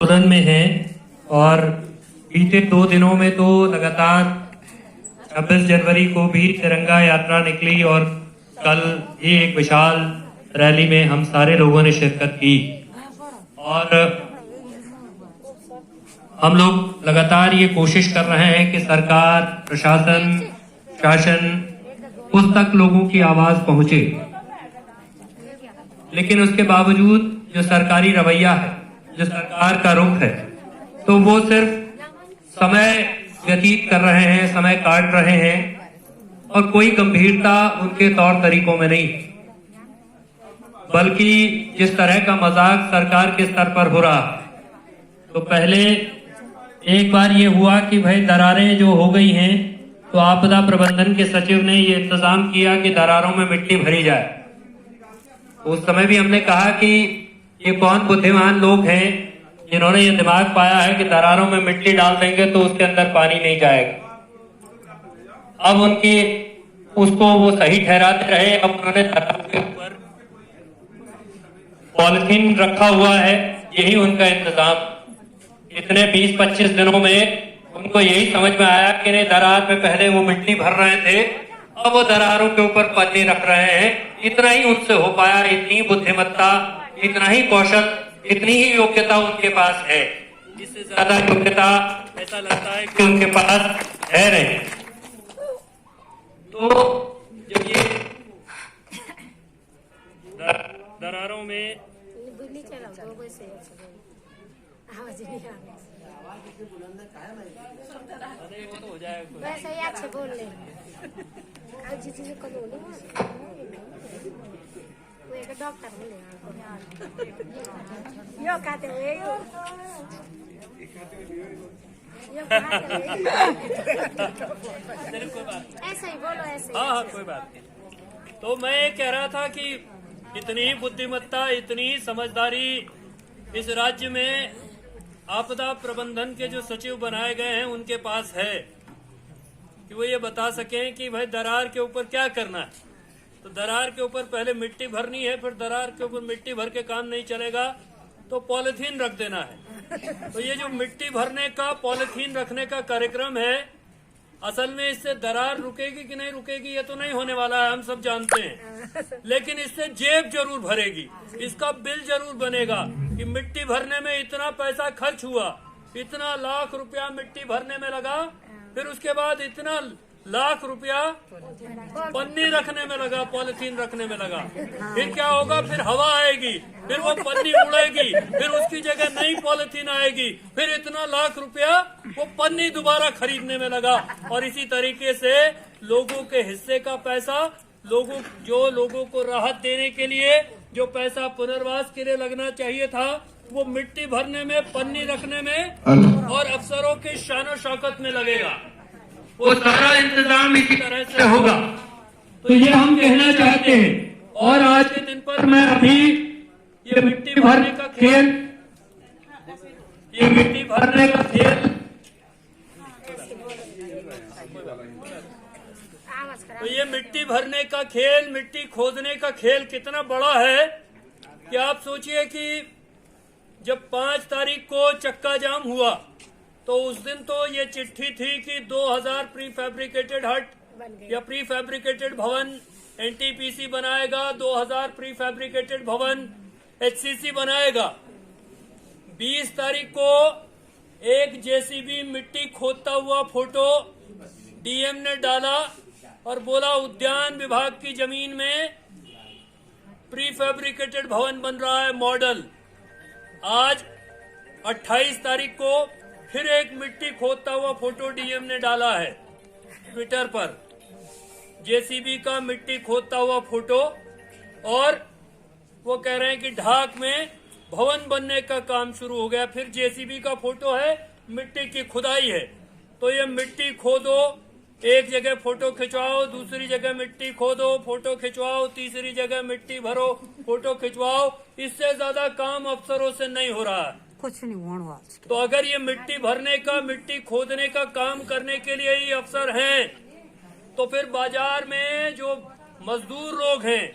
सदन में हैं और बीते 2 दिनों में तो लगातार 26 जनवरी को भी तिरंगा यात्रा निकली और कल भी एक विशाल रैली में हम सारे लोगों ने शिरकत की और हम लोग लगातार ये कोशिश कर रहे हैं कि सरकार, प्रशासन, शासन उस तक लोगों की आवाज पहुंचे। लेकिन उसके बावजूद जो सरकारी रवैया है, जो सरकार का रुख है, तो वो सिर्फ समय व्यतीत कर रहे हैं, समय काट रहे हैं और कोई गंभीरता उनके तौर तरीकों में नहीं, बल्कि जिस तरह का मजाक सरकार के स्तर पर हो रहा। तो पहले एक बार ये हुआ कि भाई दरारें जो हो गई हैं तो आपदा प्रबंधन के सचिव ने ये इंतजाम किया कि दरारों में मिट्टी भरी जाए। उस समय भी हमने कहा कि ये कौन बुद्धिमान लोग हैं जिन्होंने ये दिमाग पाया है कि दरारों में मिट्टी डाल देंगे तो उसके अंदर पानी नहीं जाएगा। अब उनकी उसको वो सही ठहराते रहे। अब उन्होंने दरार के ऊपर पॉलिथीन रखा हुआ है, यही उनका इंतजाम। इतने 20-25 दिनों में उनको यही समझ में आया कि नहीं, दरार में पहले वो मिट्टी भर रहे थे, अब वो दरारों के ऊपर पन्नी रख रहे हैं। इतना ही उनसे हो पाया, इतनी बुद्धिमत्ता, इतना ही कौशल, इतनी ही योग्यता उनके पास है। इससे ज्यादा योग्यता ऐसा लगता है कि उनके पास है नहीं। तो जब ये दरारों में वो तो हो जाएगा, वैसे ही अच्छे बोल ले। आज चीज को बोलो वो एक डॉक्टर बोले यो कहते हुए यो कोई बात ऐसे ही बोलो, ऐसे। हाँ, कोई बात नहीं। तो मैं ये कह रहा था कि इतनी बुद्धिमत्ता, इतनी समझदारी इस राज्य में आपदा प्रबंधन के जो सचिव बनाए गए हैं उनके पास है कि वो ये बता सकें कि भाई दरार के ऊपर क्या करना है। तो दरार के ऊपर पहले मिट्टी भरनी है, फिर दरार के ऊपर मिट्टी भर के काम नहीं चलेगा तो पॉलिथीन रख देना है। तो ये जो मिट्टी भरने का, पॉलिथीन रखने का कार्यक्रम है, असल में इससे दरार रुकेगी कि नहीं रुकेगी ये तो नहीं होने वाला है, हम सब जानते हैं। लेकिन इससे जेब जरूर भरेगी, इसका बिल जरूर बनेगा कि मिट्टी भरने में इतना पैसा खर्च हुआ, इतना लाख रुपया मिट्टी भरने में लगा, फिर उसके बाद इतना लाख रुपया पन्नी रखने में लगा, पॉलिथीन रखने में लगा। फिर क्या होगा, फिर हवा आएगी, फिर वो पन्नी उड़ेगी, फिर उसकी जगह नई पॉलिथीन आएगी, फिर इतना लाख रुपया वो पन्नी दोबारा खरीदने में लगा। और इसी तरीके से लोगों के हिस्से का पैसा, लोगों को राहत देने के लिए जो पैसा पुनर्वास के लिए लगना चाहिए था, वो मिट्टी भरने में, पन्नी रखने में और अफसरों की शान शौकत में लगेगा। वो सारा इंतजाम इसी तरह से होगा। तो ये हम कहना चाहते हैं। और आज के दिन पर मैं अभी ये मिट्टी भरने का खेल, तो ये मिट्टी भरने का खेल, मिट्टी खोदने का खेल कितना बड़ा है कि आप सोचिए कि जब 5 तारीख को चक्का जाम हुआ तो उस दिन तो ये चिट्ठी थी कि 2000 प्री फैब्रिकेटेड हट या प्री फैब्रिकेटेड भवन एनटीपीसी बनाएगा, 2000 प्री फैब्रिकेटेड भवन एचसीसी बनाएगा। 20 तारीख को एक जेसीबी मिट्टी खोदता हुआ फोटो डीएम ने डाला और बोला उद्यान विभाग की जमीन में प्री फैब्रिकेटेड भवन बन रहा है, मॉडल। आज 28 तारीख को फिर एक मिट्टी खोदता हुआ फोटो डीएम ने डाला है ट्विटर पर, जेसीबी का मिट्टी खोदता हुआ फोटो, और वो कह रहे हैं कि ढाक में भवन बनने का काम शुरू हो गया। फिर जेसीबी का फोटो है, मिट्टी की खुदाई है। तो ये मिट्टी खोदो, एक जगह फोटो खिंचवाओ, दूसरी जगह मिट्टी खोदो, फोटो खिंचवाओ, तीसरी जगह मिट्टी भरो, फोटो खिंचवाओ। इससे ज्यादा काम अफसरों से नहीं हो रहा है। कुछ नहीं होना। तो अगर ये मिट्टी भरने का, मिट्टी खोदने का काम करने के लिए ही अफसर हैं, तो फिर बाजार में जो मजदूर लोग हैं,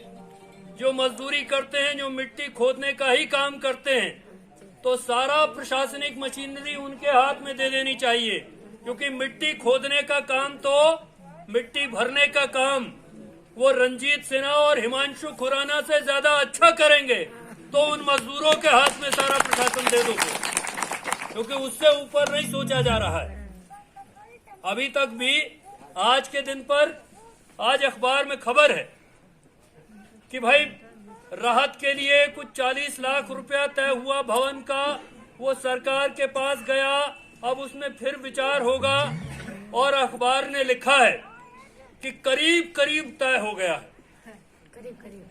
जो मजदूरी करते हैं, जो मिट्टी खोदने का ही काम करते हैं, तो सारा प्रशासनिक मशीनरी उनके हाथ में दे देनी चाहिए, क्योंकि मिट्टी खोदने का काम तो मिट्टी भरने का काम वो रंजीत सिन्हा और हिमांशु खुराना से ज्यादा अच्छा करेंगे। तो उन मजदूरों के हाथ में सारा प्रशासन दे दो, क्योंकि उससे ऊपर नहीं सोचा जा रहा है। अभी तक भी आज के दिन पर आज अखबार में खबर है कि भाई राहत के लिए कुछ 40 लाख रुपया तय हुआ भवन का, वो सरकार के पास गया, अब उसमें फिर विचार होगा। और अखबार ने लिखा है कि करीब करीब तय हो गया है,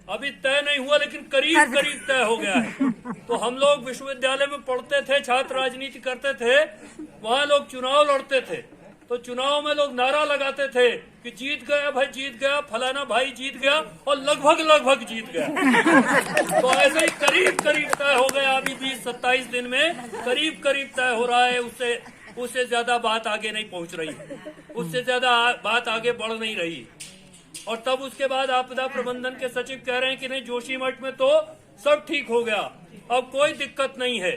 अभी तय नहीं हुआ लेकिन करीब करीब तय हो गया है। तो हम लोग विश्वविद्यालय में पढ़ते थे, छात्र राजनीति करते थे, वहाँ लोग चुनाव लड़ते थे, तो चुनाव में लोग नारा लगाते थे कि जीत गया भाई, जीत गया, फलाना भाई जीत गया, और लगभग जीत गया। तो ऐसे ही करीब करीब तय हो गया, अभी 20-27 दिन में करीब करीब तय हो रहा है। उससे ज्यादा बात आगे नहीं पहुंच रही, उससे ज्यादा बात आगे बढ़ नहीं रही। और तब उसके बाद आपदा प्रबंधन के सचिव कह रहे हैं कि नहीं, जोशीमठ में तो सब ठीक हो गया, अब कोई दिक्कत नहीं है,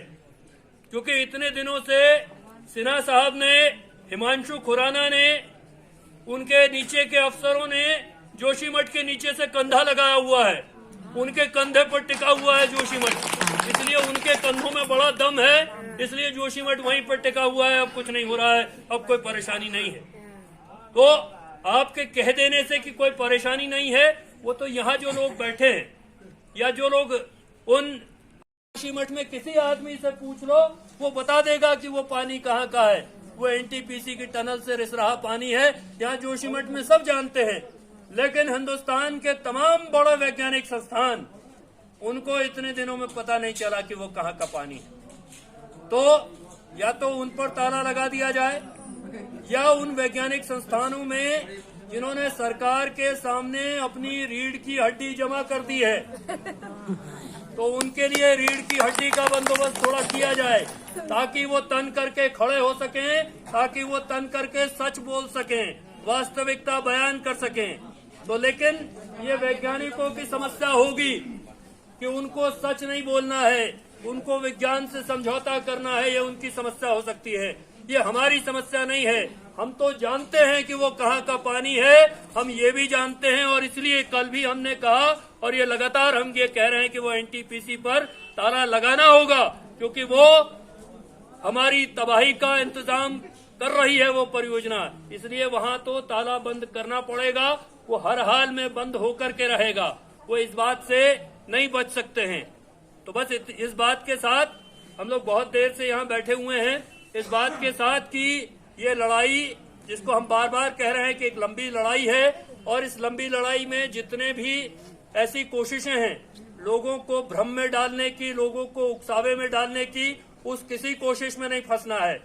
क्योंकि इतने दिनों से सिन्हा साहब ने, हिमांशु खुराना ने, उनके नीचे के अफसरों ने जोशीमठ के नीचे से कंधा लगाया हुआ है, उनके कंधे पर टिका हुआ है जोशीमठ, इसलिए उनके कंधों में बड़ा दम है, इसलिए जोशीमठ वहीं पर टिका हुआ है। अब कुछ नहीं हो रहा है, अब कोई परेशानी नहीं है। तो आपके कह देने से कि कोई परेशानी नहीं है, वो तो यहाँ जो लोग बैठे हैं या जो लोग उन जोशीमठ में किसी आदमी से पूछ लो, वो बता देगा कि वो पानी कहाँ का है। वो एनटीपीसी की टनल से रिस रहा पानी है, यहाँ जोशीमठ में सब जानते हैं। लेकिन हिंदुस्तान के तमाम बड़े वैज्ञानिक संस्थान, उनको इतने दिनों में पता नहीं चला कि वो कहाँ का पानी है। तो या तो उन पर ताला लगा दिया जाए, या उन वैज्ञानिक संस्थानों में जिन्होंने सरकार के सामने अपनी रीढ़ की हड्डी जमा कर दी है, तो उनके लिए रीढ़ की हड्डी का बंदोबस्त थोड़ा किया जाए, ताकि वो तन करके खड़े हो सकें, ताकि वो तन करके सच बोल सकें, वास्तविकता बयान कर सकें। तो लेकिन ये वैज्ञानिकों की समस्या होगी कि उनको सच नहीं बोलना है, उनको विज्ञान से समझौता करना है, ये उनकी समस्या हो सकती है। ये हमारी समस्या नहीं है। हम तो जानते हैं कि वो कहाँ का पानी है, हम ये भी जानते हैं, और इसलिए कल भी हमने कहा, और ये लगातार हम ये कह रहे हैं कि वो एनटीपीसी पर ताला लगाना होगा, क्योंकि वो हमारी तबाही का इंतजाम कर रही है वो परियोजना, इसलिए वहाँ तो ताला बंद करना पड़ेगा। वो हर हाल में बंद होकर के रहेगा, वो इस बात से नहीं बच सकते हैं। तो बस इस बात के साथ हम लोग बहुत देर से यहाँ बैठे हुए हैं, इस बात के साथ कि ये लड़ाई, जिसको हम बार बार कह रहे हैं कि एक लंबी लड़ाई है, और इस लंबी लड़ाई में जितने भी ऐसी कोशिशें हैं लोगों को भ्रम में डालने की, लोगों को उकसावे में डालने की, उस किसी कोशिश में नहीं फंसना है।